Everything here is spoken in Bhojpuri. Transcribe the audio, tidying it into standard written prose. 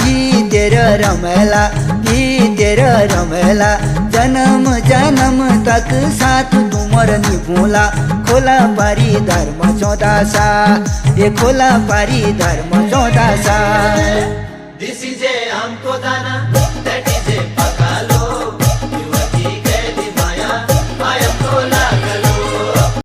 भीतर रमेला जन्म जन्म तक साथ तुमर निभूला खोला पारी धर्म 14 सा ये खोला पारी धर्म 14 सा दिस इज हमको जाना